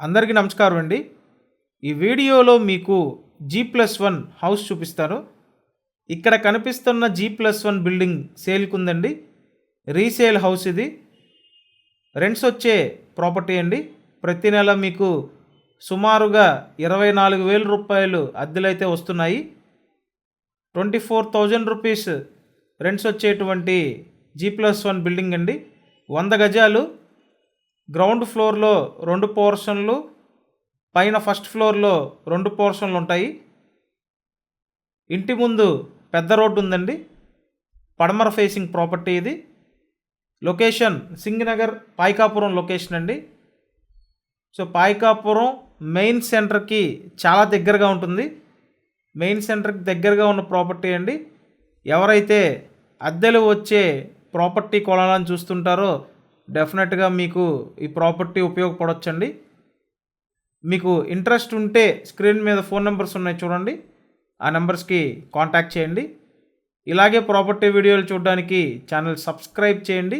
అందరికీ నమస్కారం అండి. ఈ వీడియోలో మీకు G+1 హౌస్ చూపిస్తాను. ఇక్కడ కనిపిస్తున్న G+1 బిల్డింగ్ సేల్కి ఉందండి. రీసేల్ హౌస్ ఇది. రెంట్స్ వచ్చే ప్రాపర్టీ అండి. ప్రతి నెల మీకు సుమారుగా 24,000 రూపాయలు అద్దెలైతే వస్తున్నాయి. 24,000 రూపీస్ రెంట్స్ వచ్చేటువంటి G+1 బిల్డింగ్ అండి. 100 గజాలు. గ్రౌండ్ ఫ్లోర్లో 2 పోర్షన్లు, పైన ఫస్ట్ ఫ్లోర్లో 2 పోర్షన్లు ఉంటాయి. ఇంటి ముందు పెద్ద రోడ్డు ఉందండి. పడమర ఫేసింగ్ ప్రాపర్టీ ఇది. లొకేషన్ సింగనగర్ పాయకాపురం లొకేషన్ అండి. సో పాయకాపురం మెయిన్ సెంటర్కి చాలా దగ్గరగా ఉంటుంది. మెయిన్ సెంటర్కి దగ్గరగా ఉన్న ప్రాపర్టీ అండి. ఎవరైతే అద్దెలు వచ్చే ప్రాపర్టీ కొనాలని చూస్తుంటారో డెఫినెట్గా మీకు ఈ ప్రాపర్టీ ఉపయోగపడవచ్చండి. మీకు ఇంట్రెస్ట్ ఉంటే స్క్రీన్ మీద ఫోన్ నెంబర్స్ ఉన్నాయి చూడండి, ఆ నెంబర్స్కి కాంటాక్ట్ చేయండి. ఇలాగే ప్రాపర్టీ వీడియోలు చూడడానికి ఛానల్ సబ్స్క్రైబ్ చేయండి.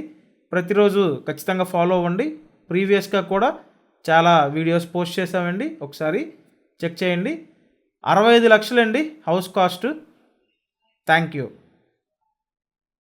ప్రతిరోజు ఖచ్చితంగా ఫాలో అవ్వండి. ప్రీవియస్గా కూడా చాలా వీడియోస్ పోస్ట్ చేసామండి, ఒకసారి చెక్ చేయండి. 65 లక్షలండి హౌస్ కాస్ట్. Thank you.